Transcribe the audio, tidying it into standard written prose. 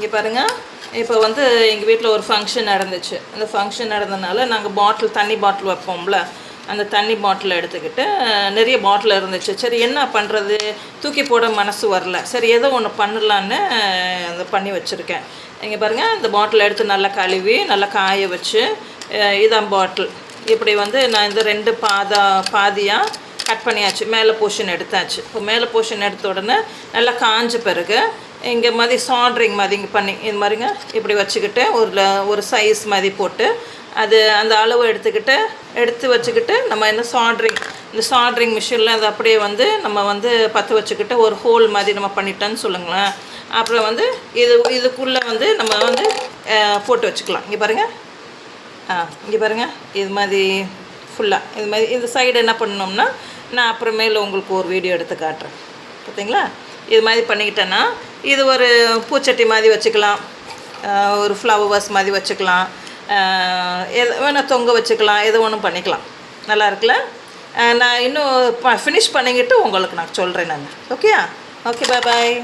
இங்கே பாருங்கள், இப்போ வந்து எங்கள் வீட்டில் ஒரு ஃபங்க்ஷன் நடந்துச்சு. அந்த ஃபங்க்ஷன் நடந்ததுனால நாங்கள் தண்ணி பாட்டில் வைப்போம்ல, அந்த தண்ணி பாட்டில் எடுத்துக்கிட்டு நிறைய பாட்டில் இருந்துச்சு. சரி என்ன பண்ணுறது, தூக்கி போட மனசு வரல. சரி ஏதோ ஒன்று பண்ணலான்னு அதை பண்ணி வச்சுருக்கேன். இங்கே பாருங்கள், இந்த பாட்டில் எடுத்து நல்லா கழுவி நல்லா காய வச்சு, இதான் பாட்டில். இப்படி வந்து நான் இந்த 2 பாதியாக கட் பண்ணியாச்சு. மேலே போர்ஷன் எடுத்தாச்சு. இப்போ மேலே போர்ஷன் எடுத்த உடனே நல்லா காஞ்ச பிறகு இங்கே மாதிரி சாண்ட்ரிங் மாதிரி இங்கே பண்ணி இது மாதிரிங்க இப்படி வச்சுக்கிட்டு ஒரு சைஸ் மாதிரி போட்டு அந்த அளவு எடுத்து வச்சுக்கிட்டு நம்ம இந்த சாண்ட்ரிங் மிஷினில் அது அப்படியே வந்து நம்ம வந்து பற்ற வச்சுக்கிட்டு ஒரு ஹோல் மாதிரி நம்ம பண்ணிட்டோன்னு சொல்லுங்களேன். அப்புறம் வந்து இதுக்குள்ளே வந்து நம்ம வந்து போட்டு வச்சுக்கலாம். இங்கே பாருங்கள், இங்கே பாருங்கள், இது மாதிரி ஃபுல்லாக இது மாதிரி இந்த சைடு என்ன பண்ணணும்னா நான் அப்புறமேல உங்களுக்கு ஒரு வீடியோ எடுத்து காட்டுறேன். பார்த்தீங்களா, இது மாதிரி பண்ணிக்கிட்டேன்னா இது ஒரு பூச்சட்டி மாதிரி வச்சுக்கலாம், ஒரு ஃப்ளவர் வாஸ் மாதிரி வச்சுக்கலாம், எது வேணால் தொங்க வச்சுக்கலாம், எது ஒன்றும் பண்ணிக்கலாம். நல்லா இருக்குல்ல? நான் இன்னும் ஃபினிஷ் பண்ணிக்கிட்டு உங்களுக்கு நான் சொல்கிறேன். Okay bye.